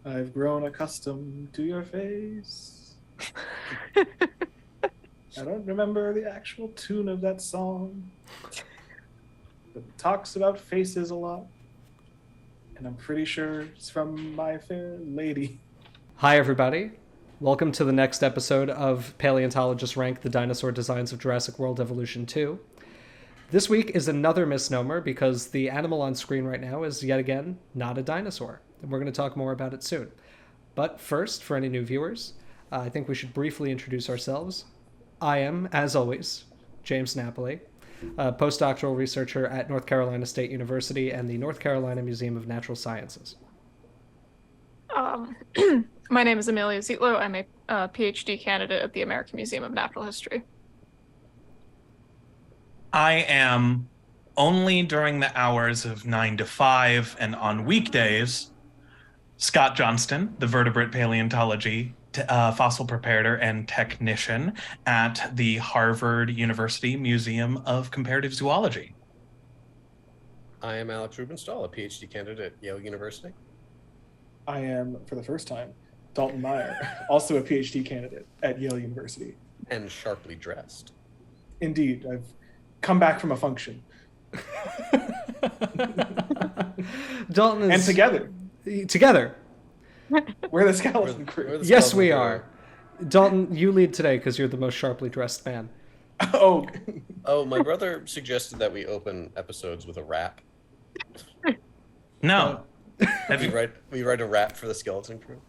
I've grown accustomed to your face. I don't remember the actual tune of that song, but it talks about faces a lot. And I'm pretty sure it's from My Fair Lady. Hi, everybody. Welcome to the next episode of Paleontologists Rank the Dinosaur Designs of Jurassic World Evolution 2. This week is another misnomer because the animal on screen right now is yet again not a dinosaur. And we're going to talk more about it soon. But first, for any new viewers, I think we should briefly introduce ourselves. I am, as always, James Napoli, a postdoctoral researcher at North Carolina State University and the North Carolina Museum of Natural Sciences. My name is Amelia Zietlow. I'm a PhD candidate at the American Museum of Natural History. I am, only during the hours of 9 to 5 and on weekdays, Scott Johnston, the vertebrate paleontology fossil preparator and technician at the Harvard University Museum of Comparative Zoology. I am Alex Rubenstahl, a PhD candidate at Yale University. I am, for the first time, Dalton Meyer, also a PhD candidate at Yale University. And sharply dressed. Indeed, I've come back from a function. Dalton is... And together. Together. We're the skeleton crew. We're the Yes, skeleton we crew. are. Dalton, you lead today because you're the most sharply dressed man. Oh, Oh, my brother suggested that we open episodes with a rap. No. Have you We write a rap for the skeleton crew.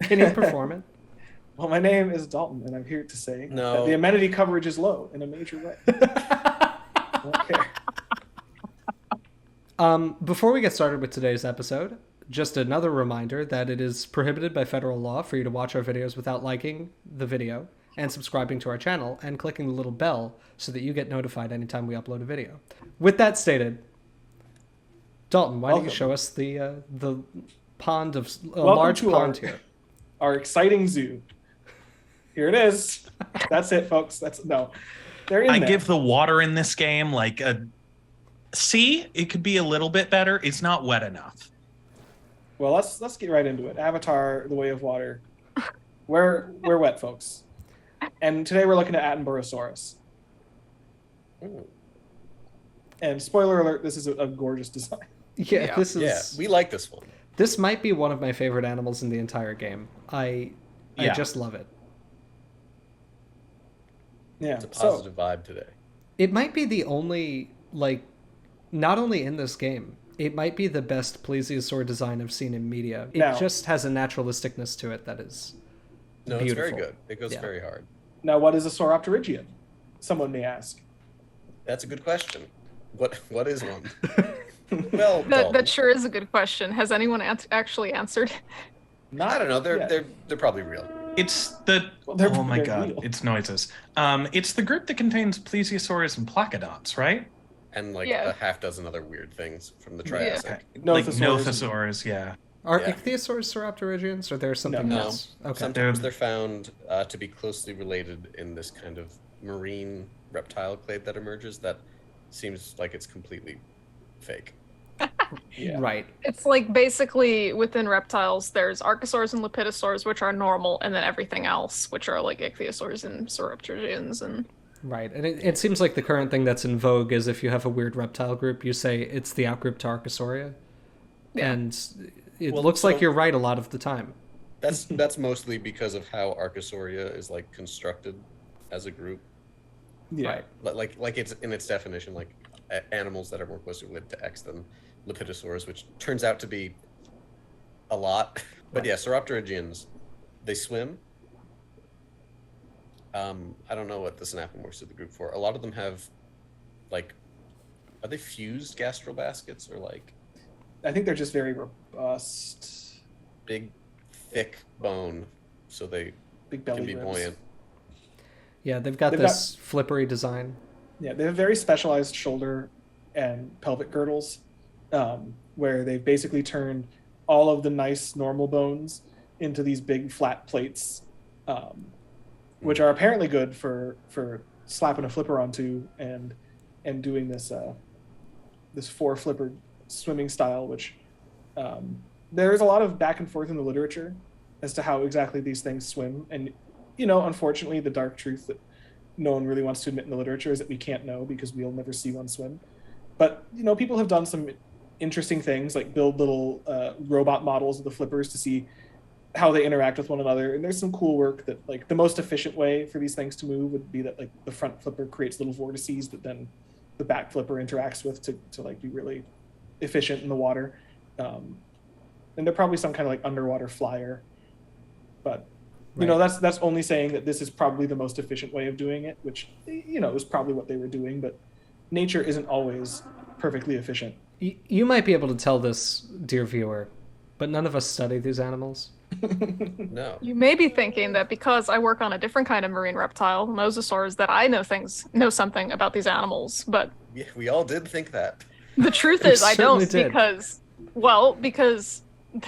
Can you perform it? well, my name is Dalton, and I'm here to say No. that the amenity coverage is low in a major way. I don't care. Before we get started with today's episode, just another reminder that it is prohibited by federal law for you to watch our videos without liking the video and subscribing to our channel and clicking the little bell so that you get notified anytime we upload a video. With that stated, Dalton, why don't you Welcome. show us the pond of a Welcome large to pond here? Our exciting zoo. Here it is. That's it, folks. They're in I there. give the water in this game like a C. It could be a little bit better. It's not wet enough. Well, let's get right into it. Avatar: The Way of Water. We're wet, folks. And today we're looking at Attenborosaurus. Ooh. And spoiler alert, this is a gorgeous design. Yeah, this is... Yeah, we like this one. This might be one of my favorite animals in the entire game. I Yeah. just love it. Yeah. It's a positive vibe today. It might be the only, not only in this game, it might be the best plesiosaur design I've seen in media. It Now- just has a naturalisticness to it that is No, beautiful. it's very good. It goes Yeah. very hard. Now, what is a sauropterygian? Someone may ask. That's a good question. What is one? Well, That Dalton, sure is a good question. Has anyone actually answered? Not I don't know. yet. They're probably real. It's the Well, they're- oh my they're god, real. it's noises. It's the group that contains plesiosaurs and plachodonts, right? And Yeah. a half dozen other weird things from the Yeah. Triassic. Okay. Nothosaurs. Like nothosaurs, yeah. Are Yeah. ichthyosaurs sauropterygians, or there's something No. else? Okay. Sometimes they're found to be closely related in this kind of marine reptile clade that emerges that seems like it's completely fake. Yeah. Right. It's like basically within reptiles, there's archosaurs and lepidosaurs, which are normal, and then everything else, which are like ichthyosaurs and sauropterygians. And Right. And it seems like the current thing that's in vogue is if you have a weird reptile group, you say it's the outgroup to Archosauria. Yeah. And it Well, looks so- like you're right a lot of the time. That's mostly because of how Archosauria is like constructed as a group. Yeah. Right. Like it's in its definition, like animals that are more closely related to X than lepidosaurs, which turns out to be a lot. But yeah, sauropterygians, they swim. I don't know what the synapomorphs of the group for. A lot of them have, like, are they fused gastrobaskets or like I think they're just very robust. big, thick bone, so they Big belly can be ribs. buoyant. Yeah, they've got They've this flippery design. Yeah, they have very specialized shoulder and pelvic girdles, where they've basically turned all of the nice normal bones into these big flat plates, which are apparently good for slapping a flipper onto and doing this this four flipper swimming style, which there's a lot of back and forth in the literature as to how exactly these things swim. And, unfortunately, the dark truth that no one really wants to admit in the literature is that we can't know because we'll never see one swim. But, people have done some interesting things, like build little robot models of the flippers to see how they interact with one another. And there's some cool work that, like, the most efficient way for these things to move would be that, like, the front flipper creates little vortices that then the back flipper interacts with to like, be really efficient in the water. And they're probably some kind of, like, underwater flyer. But, that's only saying that this is probably the most efficient way of doing it, which, is probably what they were doing. But nature isn't always perfectly efficient. You might be able to tell this, dear viewer, but none of us study these animals. No. You may be thinking that because I work on a different kind of marine reptile, mosasaurs, that I know something about these animals, but Yeah, we all did think that. the truth We is I don't, certainly did. because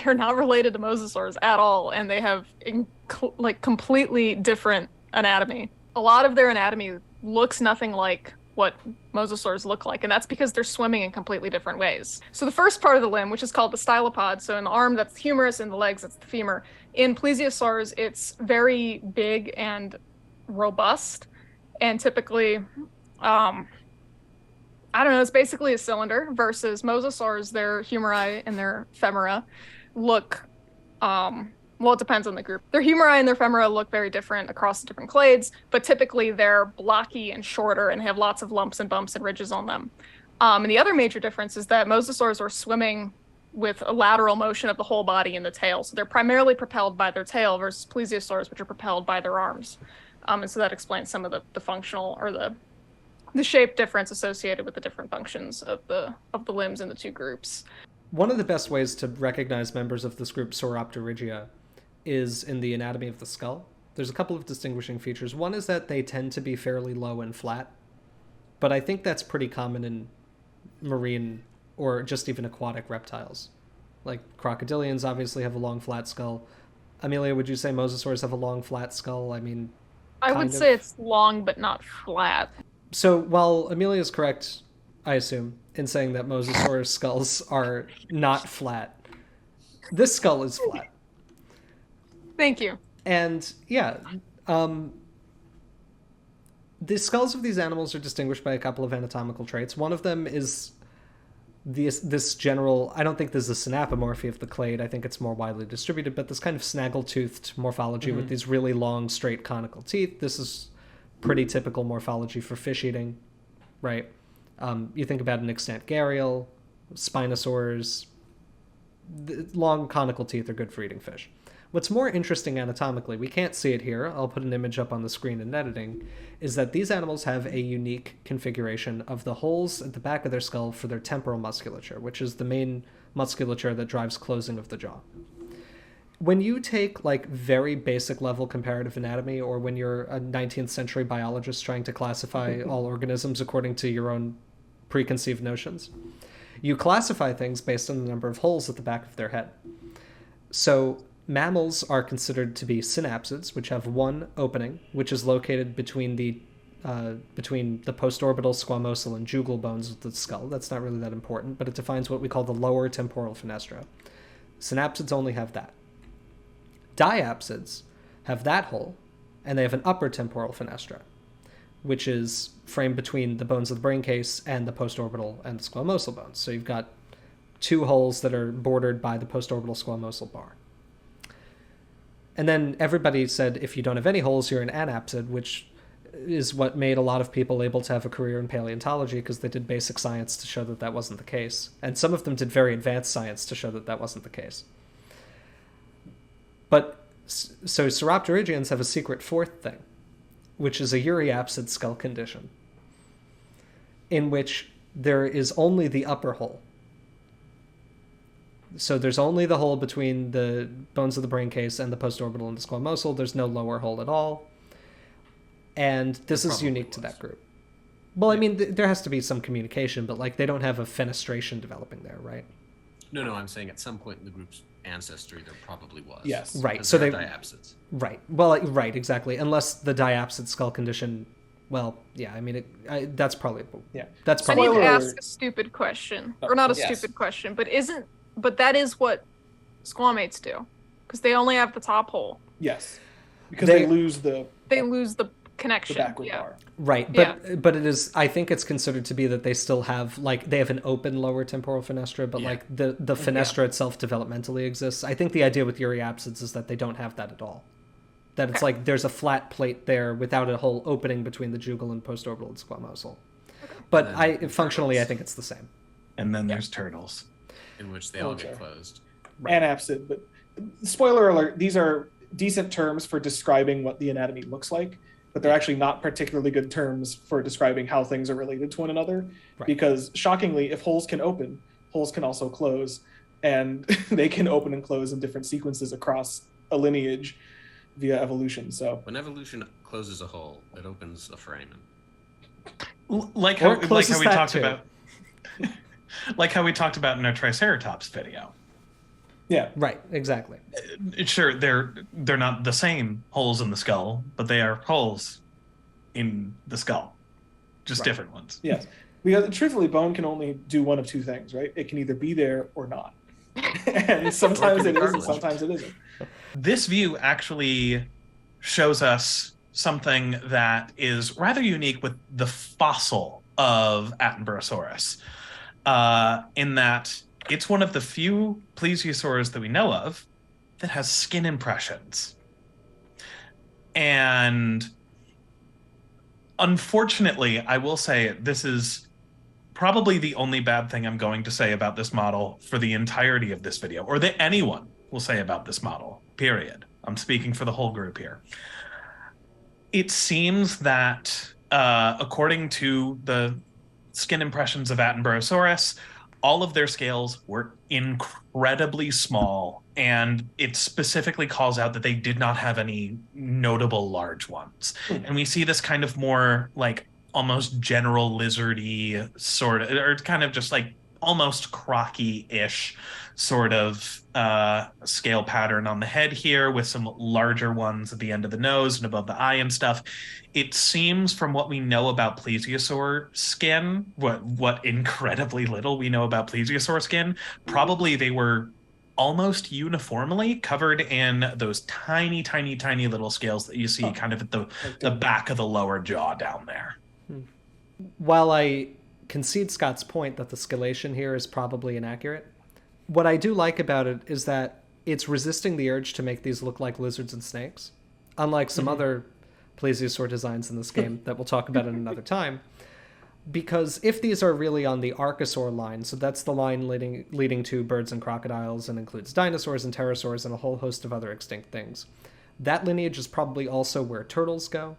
they're not related to mosasaurs at all, and they have completely different anatomy. A lot of their anatomy looks nothing like what mosasaurs look like, and that's because they're swimming in completely different ways. So the first part of the limb, which is called the stylopod, so in the arm that's the humerus, in the legs that's the femur. In plesiosaurs, it's very big and robust, and typically, it's basically a cylinder, versus mosasaurs, their humeri and their femora look, it depends on the group. Their humeri and their femora look very different across the different clades, but typically they're blocky and shorter and have lots of lumps and bumps and ridges on them. And the other major difference is that mosasaurs are swimming with a lateral motion of the whole body in the tail. So they're primarily propelled by their tail versus plesiosaurs, which are propelled by their arms. And so that explains some of the functional or the shape difference associated with the different functions of the limbs in the two groups. One of the best ways to recognize members of this group, sauropterygia, is in the anatomy of the skull. There's a couple of distinguishing features. One is that they tend to be fairly low and flat, but I think that's pretty common in marine or just even aquatic reptiles. Like crocodilians obviously have a long flat skull. Amelia, would you say mosasaurs have a long flat skull? I mean, I would say it's long but not flat. So while Amelia is correct, I assume, in saying that mosasaur skulls are not flat, this skull is flat. Thank you. And yeah, the skulls of these animals are distinguished by a couple of anatomical traits. One of them is this general, I don't think there's a synapomorphy of the clade, I think it's more widely distributed, but this kind of snaggle-toothed morphology with these really long, straight, conical teeth. This is pretty typical morphology for fish eating, right? You think about an extant gharial, spinosaurs, the long conical teeth are good for eating fish. What's more interesting anatomically, we can't see it here, I'll put an image up on the screen in editing, is that these animals have a unique configuration of the holes at the back of their skull for their temporal musculature, which is the main musculature that drives closing of the jaw. When you take like very basic level comparative anatomy, or when you're a 19th century biologist trying to classify all organisms according to your own preconceived notions, you classify things based on the number of holes at the back of their head. So mammals are considered to be synapsids, which have one opening, which is located between the postorbital, squamosal, and jugal bones of the skull. That's not really that important, but it defines what we call the lower temporal fenestra. Synapsids only have that. Diapsids have that hole, and they have an upper temporal fenestra, which is framed between the bones of the brain case and the postorbital and the squamosal bones. So you've got two holes that are bordered by the postorbital squamosal bar. And then everybody said if you don't have any holes, you're an anapsid, which is what made a lot of people able to have a career in paleontology, because they did basic science to show that that wasn't the case. And some of them did very advanced science to show that that wasn't the case. But so sauropterygians have a secret fourth thing, which is a euryapsid skull condition, in which there is only the upper hole. So there's only the hole between the bones of the brain case and the postorbital and the squamosal. There's no lower hole at all. And this is unique to that group. Well, I mean, there has to be some communication, but like they don't have a fenestration developing there, right? No, I'm saying at some point in the group's ancestry there probably was. Yes. Right. So they're they diapsids. Right. Well, right, exactly. Unless the diapsid skull condition, well, yeah, I mean, that's probably that's I probably need to Spoiler ask alert. a stupid question. Or not a Yes. stupid question, but that is what Squamates do, because they only have the top hole. Yes, because they lose the connection. backward bar. Right, but it is. I think it's considered to be that they still have they have an open lower temporal fenestra, but the fenestra itself developmentally exists. I think the idea with Euryapsids is that they don't have that at all. That it's like there's a flat plate there without a whole opening between the jugal and postorbital and squamosal. But functionally, I think it's the same. And then there's turtles, in which they all get closed. Anapsid, but spoiler alert, these are decent terms for describing what the anatomy looks like, but they're actually not particularly good terms for describing how things are related to one another. Right. Because shockingly, if holes can open, holes can also close, and they can open and close in different sequences across a lineage via evolution. So when evolution closes a hole, it opens a foramen. Like how we talked about like how we talked about in our Triceratops video. Yeah. Right, exactly. Sure, they're not the same holes in the skull, but they are holes in the skull. Just different ones. Yes. Because truthfully, bone can only do one of two things, right? It can either be there or not. And sometimes it is and sometimes it isn't. This view actually shows us something that is rather unique with the fossil of Attenborosaurus, in that it's one of the few plesiosaurs that we know of that has skin impressions. And unfortunately, I will say this is probably the only bad thing I'm going to say about this model for the entirety of this video, or that anyone will say about this model, period. I'm speaking for the whole group here. It seems that, according to the skin impressions of Attenborosaurus, all of their scales were incredibly small, and it specifically calls out that they did not have any notable large ones. And we see this kind of more like almost general lizardy sort of, or kind of just like almost crocky-ish sort of scale pattern on the head here, with some larger ones at the end of the nose and above the eye and stuff. It seems, from what we know about plesiosaur skin, what incredibly little we know about plesiosaur skin, probably they were almost uniformly covered in those tiny, tiny, tiny little scales that you see kind of at the back of the lower jaw down there. While I concede Scott's point that the scalation here is probably inaccurate, what I do like about it is that it's resisting the urge to make these look like lizards and snakes, unlike some other plesiosaur designs in this game that we'll talk about in another time. Because if these are really on the archosaur line, so that's the line leading to birds and crocodiles and includes dinosaurs and pterosaurs and a whole host of other extinct things, that lineage is probably also where turtles go.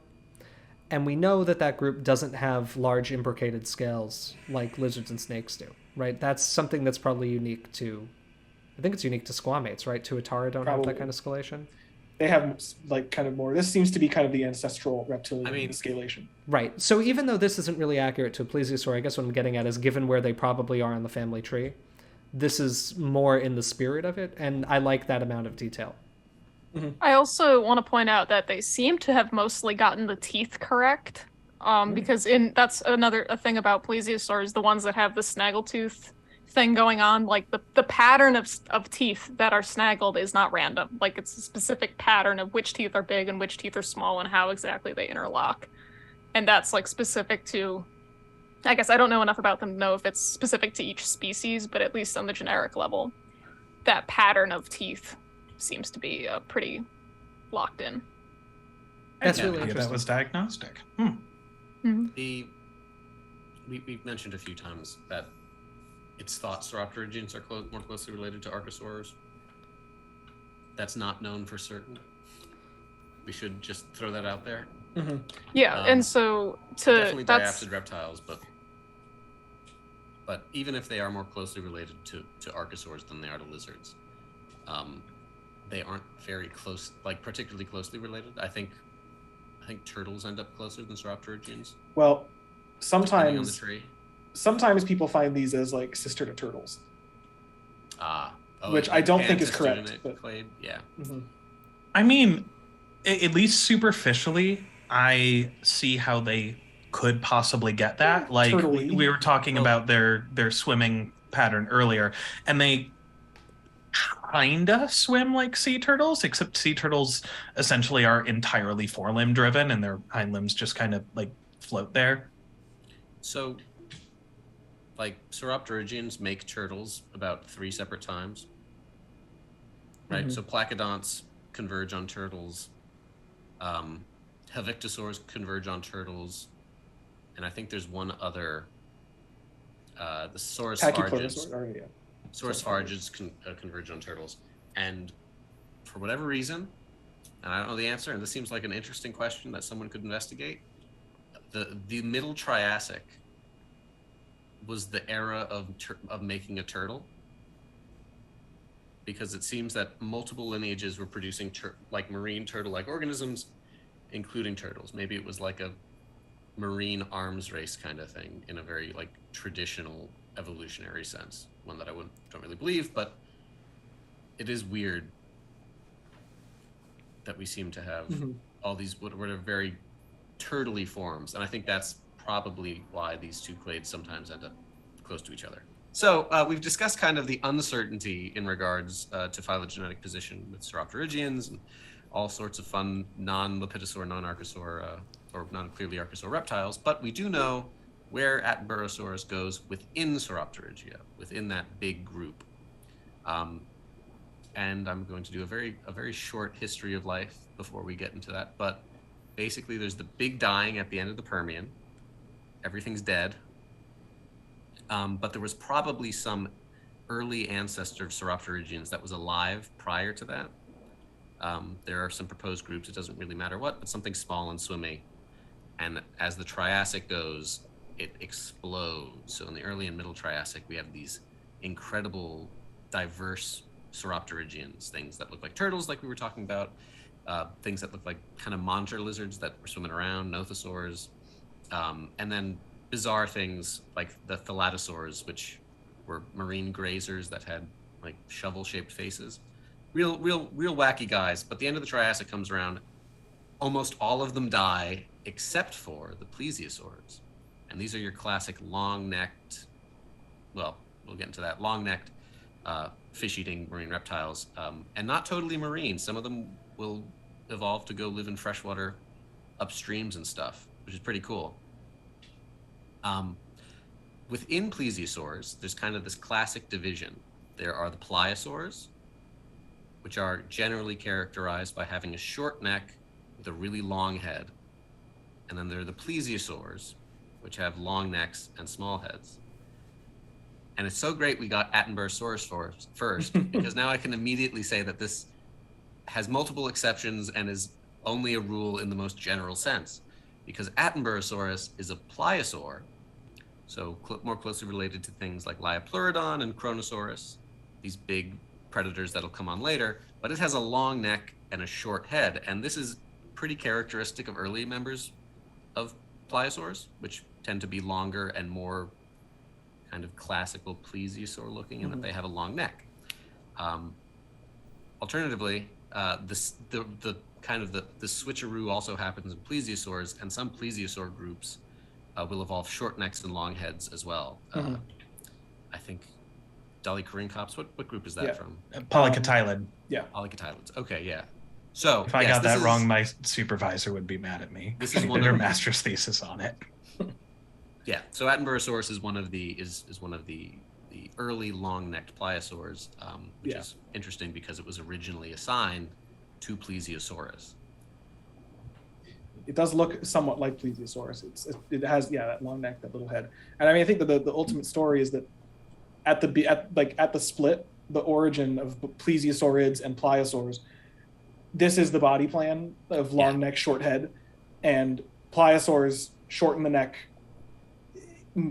And we know that that group doesn't have large imbricated scales like lizards and snakes do, right? That's something that's probably unique to, I think it's unique to squamates, right? Tuatara don't have that kind of scalation. They have like kind of more, this seems to be kind of the ancestral reptilian scalation. Right. So even though this isn't really accurate to a plesiosaur, I guess what I'm getting at is, given where they probably are in the family tree, this is more in the spirit of it, and I like that amount of detail. I also want to point out that they seem to have mostly gotten the teeth correct, because that's a thing about plesiosaurs, the ones that have the snaggletooth thing going on, like the pattern of teeth that are snaggled is not random. Like, it's a specific pattern of which teeth are big and which teeth are small and how exactly they interlock. And that's like specific to, I guess I don't know enough about them to know if it's specific to each species, but at least on the generic level, that pattern of teeth seems to be pretty locked in. That's really interesting. That was diagnostic. We've mentioned a few times that it's thought sauropterygians are more closely related to archosaurs. That's not known for certain. We should just throw that out there. Yeah, and so definitely diapsid reptiles, but even if they are more closely related to archosaurs than they are to lizards, they aren't very close, like particularly closely related. I think turtles end up closer than sauropterygians. Well, depending on the tree. Sometimes people find these as like sister to turtles. Which like I don't think is correct. Yeah. I mean, at least superficially, I see how they could possibly get that. Like, we were talking about their swimming pattern earlier, and kinda swim like sea turtles, except sea turtles essentially are entirely forelimb driven and their hind limbs just kind of like float there. So, like, sauropterygians make turtles about 3 separate times, right? So placodonts converge on turtles, Helvictosaurs converge on turtles, and I think there's one other, the Sauropterygians. Sauropterygians converge on turtles, and for whatever reason, and I don't know the answer, and this seems like an interesting question that someone could investigate. The Middle Triassic was the era of making a turtle, because it seems that multiple lineages were producing like marine turtle-like organisms, including turtles. Maybe it was like a marine arms race kind of thing in a very like traditional evolutionary sense, one that I don't really believe, but it is weird that we seem to have all these what are very turtle-y forms, and I think that's probably why these two clades sometimes end up close to each other. So we've discussed kind of the uncertainty in regards to phylogenetic position with sauropterygians and all sorts of fun non-lepidosauр, non-archosaur, or non-clearly archosaur reptiles, but we do know where Attenborosaurus goes within Sauropterygia, within that big group. And I'm going to do a very short history of life before we get into that. But basically, there's the big dying at the end of the Permian. Everything's dead. But there was probably some early ancestor of Sauropterygians that was alive prior to that. There are some proposed groups, it doesn't really matter what, but something small and swimmy. And as the Triassic goes, it explodes. So in the early and middle Triassic, we have these incredible, diverse Sauropterygians, things that look like turtles, like we were talking about, things that look like kind of monitor lizards that were swimming around, nothosaurs, and then bizarre things like the thalattosaurs, which were marine grazers that had like shovel-shaped faces. Real wacky guys. But the end of the Triassic comes around, almost all of them die except for the plesiosaurs. And these are your classic long-necked, well, we'll get into that, long-necked fish-eating marine reptiles, and not totally marine. Some of them will evolve to go live in freshwater upstreams and stuff, which is pretty cool. Within plesiosaurs, there's kind of this classic division. There are the pliosaurs, which are generally characterized by having a short neck with a really long head. And then there are the plesiosaurs, which have long necks and small heads. And it's so great we got Attenborosaurus first, because now I can immediately say that this has multiple exceptions and is only a rule in the most general sense, because Attenborosaurus is a pliosaur, so more closely related to things like Liopleurodon and Kronosaurus, these big predators that'll come on later, but it has a long neck and a short head, and this is pretty characteristic of early members of pliosaurs, which tend to be longer and more kind of classical plesiosaur looking, in that they have a long neck. Alternatively, the switcheroo also happens in plesiosaurs, and some plesiosaur groups will evolve short necks and long heads as well. I think Dolichoryncops, what group is that from? Polycotylid. Yeah. Polycotylids. Okay, yeah. So if I got that wrong, my supervisor would be mad at me. This is one of their master's thesis on it. Yeah. So Attenborosaurus is one of the early long-necked pliosaurs, which is interesting because it was originally assigned to Plesiosaurus. It does look somewhat like Plesiosaurus. It has that long neck, that little head, and I mean I think that the ultimate story is that at the split, the origin of plesiosaurids and pliosaurs, this is the body plan of long neck, short head, and pliosaurs shorten the neck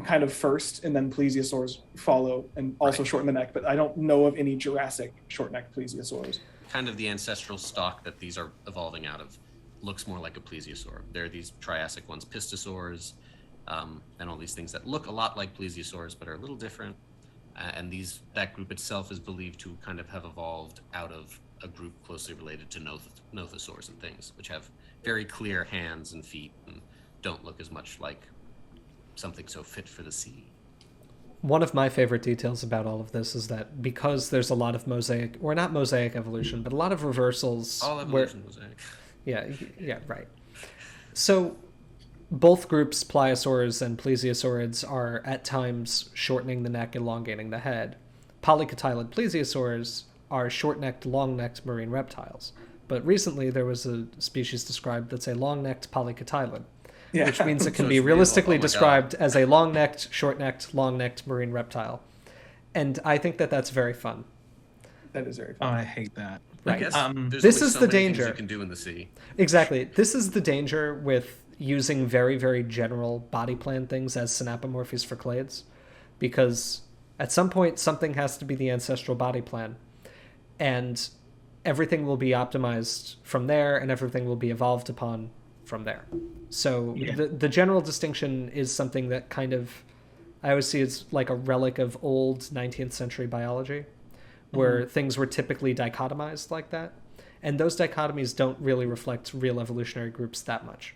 kind of first, and then plesiosaurs follow and also shorten the neck. But I don't know of any Jurassic short neck plesiosaurs. Kind of the ancestral stock that these are evolving out of looks more like a plesiosaur. There are these Triassic ones, pistosaurs, and all these things that look a lot like plesiosaurs but are a little different. And that group itself is believed to kind of have evolved out of a group closely related to nothosaurs and things, which have very clear hands and feet and don't look as much like something so fit for the sea. one of my favorite details about all of this is that because there's a lot of mosaic, or not mosaic evolution, but a lot of reversals. All evolution mosaic. Yeah, right. So both groups, pliosaurs and plesiosaurids, are at times shortening the neck, elongating the head. Polycotyledon plesiosaurs are short-necked, long-necked marine reptiles. But recently there was a species described that's a long-necked polycotyledon, which means it can be realistically described as a long-necked, short-necked, long-necked marine reptile. And I think that that's very fun. That is very Oh, fun. I hate that. Right. This is the danger you can do in the sea. Exactly. This is the danger with using very, very general body plan things as synapomorphies for clades, because at some point something has to be the ancestral body plan, and everything will be optimized from there, and everything will be evolved upon from there. So the general distinction is something that kind of I always see as like a relic of old 19th century biology, where things were typically dichotomized like that. And those dichotomies don't really reflect real evolutionary groups that much,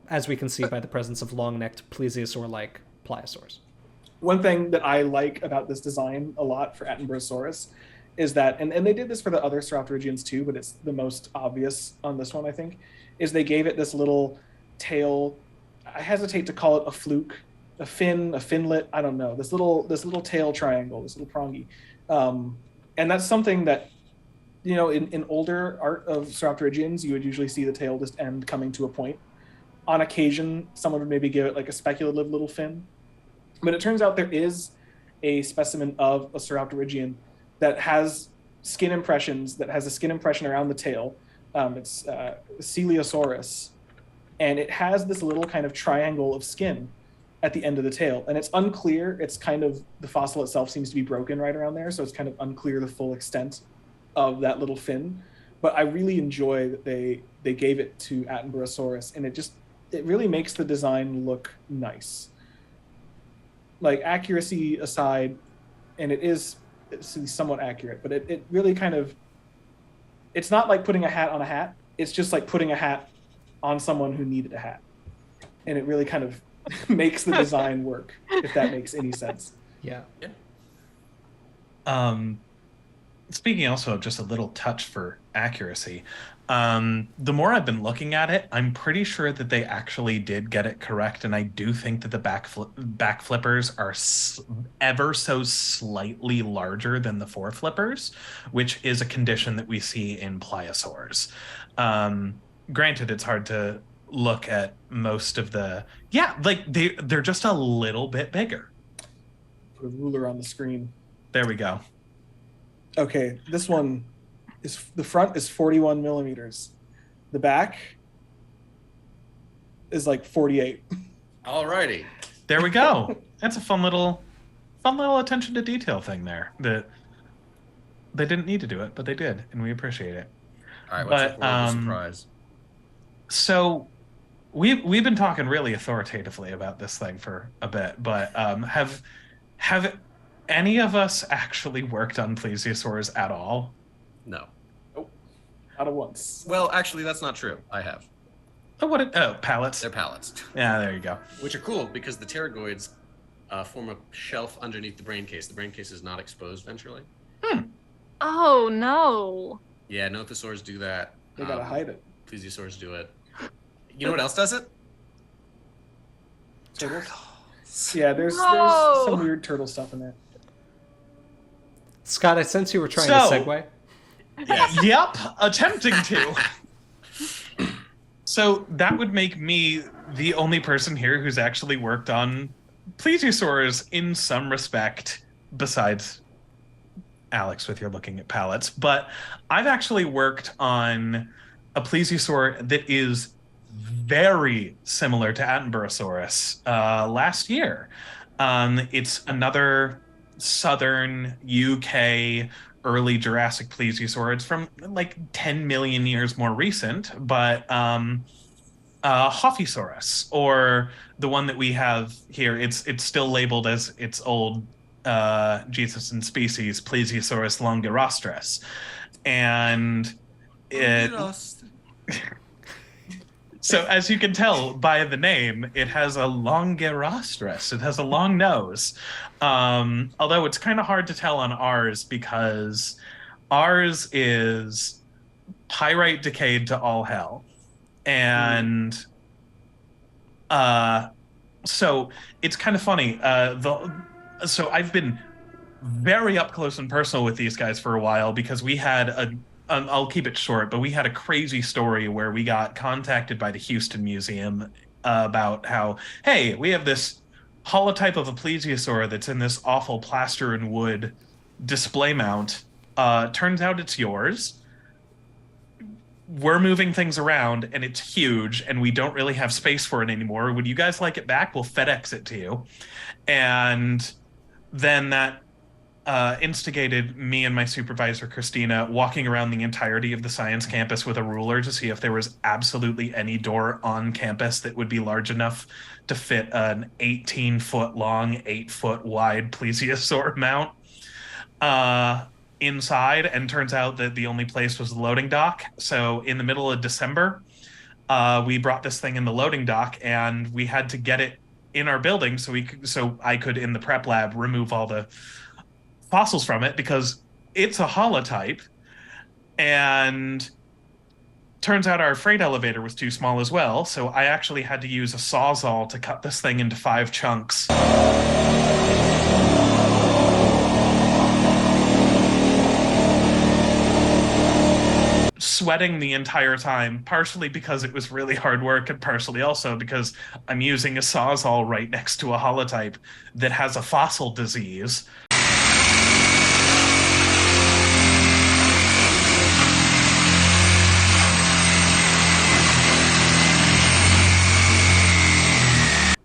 as we can see by the presence of long-necked plesiosaur-like pliosaurs. One thing that I like about this design a lot for Attenborosaurus is that, and they did this for the other sauropterygians too, but it's the most obvious on this one, I think, is they gave it this little tail. I hesitate to call it a fluke, a fin, a finlet, I don't know, this little tail triangle, this little prongy. And that's something that, you know, in older art of sauropterygians, you would usually see the tail just end coming to a point. On occasion, someone would maybe give it like a speculative little fin. But it turns out there is a specimen of a sauropterygian that has skin impressions, that has a skin impression around the tail. It's Liopleurodon. And it has this little kind of triangle of skin at the end of the tail. And it's unclear. It's kind of, the fossil itself seems to be broken right around there. So it's kind of unclear the full extent of that little fin. But I really enjoy that they gave it to Attenborosaurus. And it really makes the design look nice. Like, accuracy aside, and it's somewhat accurate, but it really kind of, it's not like putting a hat on a hat. It's just like putting a hat on someone who needed a hat. And it really kind of makes the design work, if that makes any sense. Yeah. Speaking also of just a little touch for accuracy, the more I've been looking at it, I'm pretty sure that they actually did get it correct, and I do think that the back flippers are ever so slightly larger than the fore flippers, which is a condition that we see in pliosaurs. Granted, it's hard to look at most of they're just a little bit bigger. Put a ruler on the screen. There we go. Okay, this one is, the front is 41 millimeters. The back is like 48. Alrighty. There we go. That's a fun little attention to detail thing there. That they didn't need to do it, but they did, and we appreciate it. All right, what's the surprise? So we've been talking really authoritatively about this thing for a bit, but have any of us actually worked on plesiosaurs at all? No. Nope. Not at once. Well, actually, that's not true. I have. Oh, pallets? They're pallets. Yeah, there you go. Which are cool because the pterygoids form a shelf underneath the brain case. The brain case is not exposed ventrally. Oh, no. Yeah, nothosaurs do that. They gotta hide it. Plesiosaurs do it. You know what else does it? Turtles? Yeah, there's some weird turtle stuff in there. Scott, I sense you were trying to segue. Yes. Yep, attempting to. So that would make me the only person here who's actually worked on plesiosaurs in some respect, besides Alex with your looking at pallets. But I've actually worked on a plesiosaur that is very similar to Attenborosaurus last year. It's another southern UK early Jurassic plesiosaur. It's from like 10 million years more recent, but Hophisaurus, or the one that we have here, it's still labeled as its old Jesus in species, Plesiosaurus longirostris. And it So as you can tell by the name, it has a longerostris. It has a long nose. Although it's kind of hard to tell on ours because ours is pyrite decayed to all hell. And so it's kind of funny. So I've been very up close and personal with these guys for a while because we had I'll keep it short, but we had a crazy story where we got contacted by the Houston Museum about how, hey, we have this holotype of a plesiosaur that's in this awful plaster and wood display mount. Turns out it's yours. We're moving things around and it's huge and we don't really have space for it anymore. Would you guys like it back? We'll FedEx it to you. And then that instigated me and my supervisor, Christina, walking around the entirety of the science campus with a ruler to see if there was absolutely any door on campus that would be large enough to fit an 18-foot long, 8-foot wide plesiosaur mount inside. And turns out that the only place was the loading dock. So in the middle of December, we brought this thing in the loading dock and we had to get it in our building so I could, in the prep lab, remove all the fossils from it because it's a holotype, and turns out our freight elevator was too small as well, so I actually had to use a sawzall to cut this thing into 5 chunks. Sweating the entire time, partially because it was really hard work and partially also because I'm using a sawzall right next to a holotype that has a fossil disease.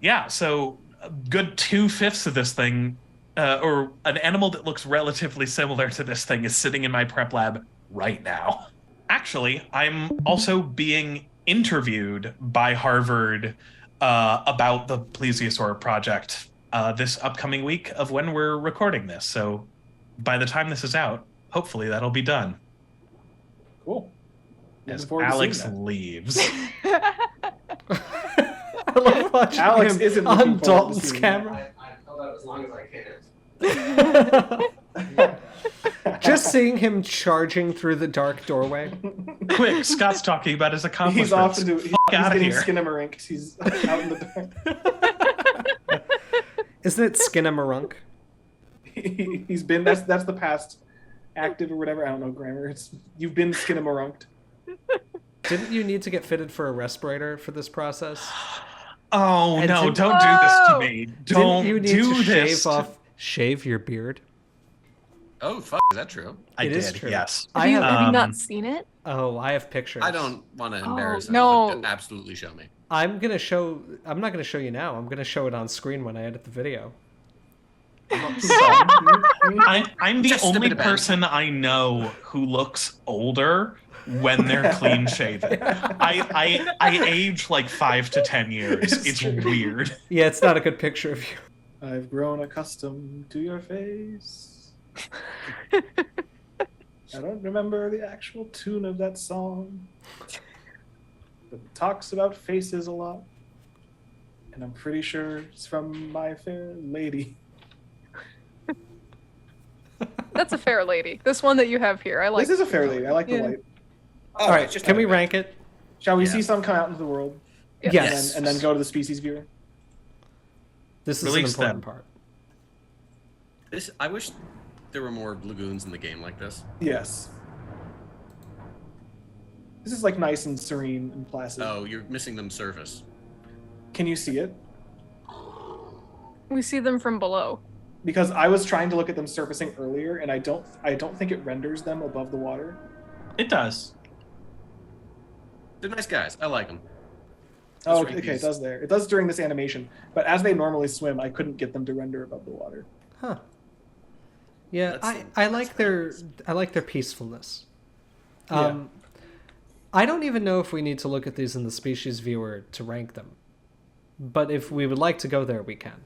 Yeah, so a good 2/5 of this thing, or an animal that looks relatively similar to this thing, is sitting in my prep lab right now. Actually, I'm also being interviewed by Harvard about the plesiosaur project this upcoming week of when we're recording this. So by the time this is out, hopefully that'll be done. Cool. As Alex leaves. I love watching Alex him isn't on looking forward to Dalton's seeing camera. I held out as long as I can. Just seeing him charging through the dark doorway. Quick, Scott's talking about his accomplishments. He's off into he's outta getting here. skinamarinked. He's out in the dark. Isn't it Skinamarunk? He's been that's the past active or whatever. I don't know grammar. You've been skinamarunked. Didn't you need to get fitted for a respirator for this process? Oh, And no, didn't- don't do this to me. Don't Didn't you need do to this. shave your beard? Oh, fuck, is that true? I It did, is true. yes. Have you Um, not seen it? Oh, I have pictures. I don't want to embarrass him, no. but absolutely show me. I'm not gonna show you now. I'm gonna show it on screen when I edit the video. I'm the Just a only bit of banter. person I know who looks older when they're clean shaven. I age like 5 to 10 years. It's true. weird. Yeah, it's not a good picture of you. I've grown accustomed to your face. I don't remember the actual tune of that song, but it talks about faces a lot, and I'm pretty sure it's from My Fair Lady. That's a fair lady. This one that you have here, I like. This is a Fair Lady. I like the Yeah. light. Oh, All right, it's just can we not bad. rank it? Shall we Yes. see some come out into the world? Yeah. Yes. And then go to the species viewer? This is Release an important them. part. I wish there were more lagoons in the game like this. Yes. This is like nice and serene and placid. Oh, you're missing them surface. Can you see it? We see them from below. Because I was trying to look at them surfacing earlier, and I don't think it renders them above the water. It does. They're nice guys. I like them. Oh, That's right, okay, it does there. It does during this animation, but as they normally swim, I couldn't get them to render above the water. Huh. Yeah, I like their peacefulness. Yeah. I don't even know if we need to look at these in the species viewer to rank them. But if we would like to go there, we can.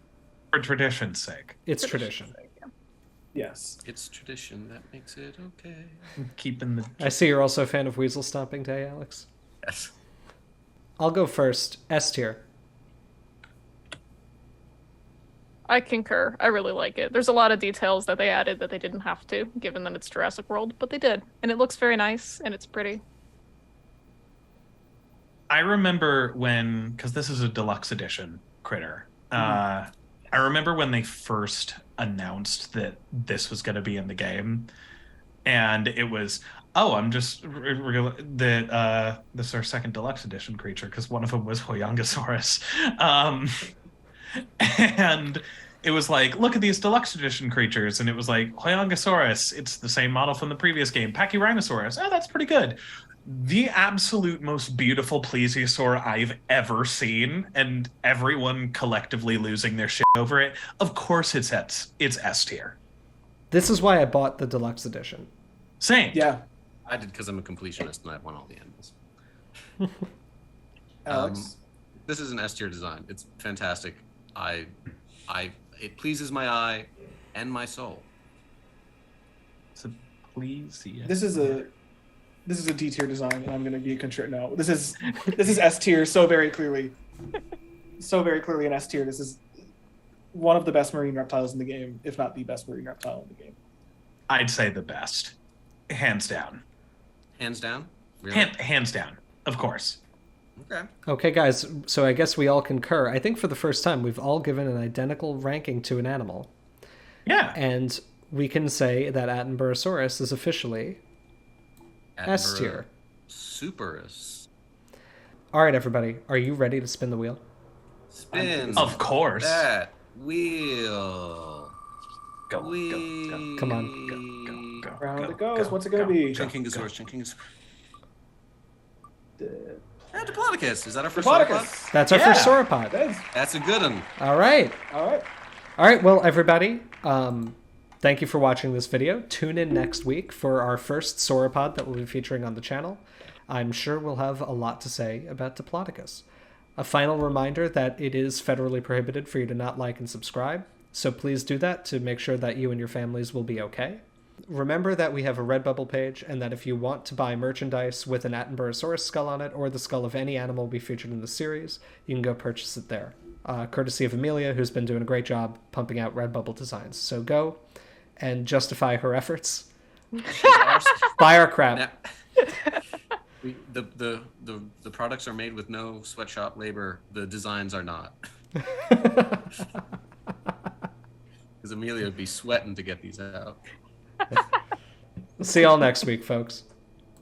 For tradition's sake. It's tradition. Yes. It's tradition that makes it okay. Keeping the... I see you're also a fan of Weasel Stomping Day, Alex. Yes. I'll go first. S tier. I concur. I really like it. There's a lot of details that they added that they didn't have to, given that it's Jurassic World, but they did. And it looks very nice, and it's pretty. I remember when, because this is a deluxe edition critter, I remember when they first announced that this was going to be in the game, and it was, this is our second deluxe edition creature, because one of them was Hoyangosaurus. And it was like, look at these deluxe edition creatures, and it was like, Hoyangosaurus, it's the same model from the previous game. Pachyrhinosaurus, that's pretty good. The absolute most beautiful plesiosaur I've ever seen, and everyone collectively losing their shit over it. Of course it's S tier. This is why I bought the deluxe edition. Same. Yeah. I did because I'm a completionist and I want all the animals. Alex? This is an S tier design. It's fantastic. It pleases my eye and my soul. So please, yeah. This is a D tier design, and I'm gonna be contrite. No, this is S tier so very clearly an S tier. This is one of the best marine reptiles in the game, if not the best marine reptile in the game. I'd say the best, hands down. Hands down? Really? Hands down, of course. Okay. Okay, guys, so I guess we all concur. I think for the first time, we've all given an identical ranking to an animal. Yeah. And we can say that Attenborosaurus is officially S tier. Superus. All right, everybody. Are you ready to spin the wheel? Spin. Of course. That wheel. Go. Come on. Go. Round it goes. What's it gonna be? Chinkingosaurus. Diplodocus. Is that our first Diplodocus. sauropod? That's our first sauropod. That's a good one. All right. All All right, well, everybody, thank you for watching this video. Tune in next week for our first sauropod that we'll be featuring on the channel. I'm sure we'll have a lot to say about Diplodocus. A final reminder that it is federally prohibited for you to not like and subscribe, so please do that to make sure that you and your families will be okay. Remember that we have a Redbubble page, and that if you want to buy merchandise with an Attenborosaurus skull on it, or the skull of any animal we featured in the series, you can go purchase it there. Courtesy of Amelia, who's been doing a great job pumping out Redbubble designs. So go and justify her efforts. Buy our crap. Now, the products are made with no sweatshop labor. The designs are not. Because Amelia would be sweating to get these out. See y'all next week, folks.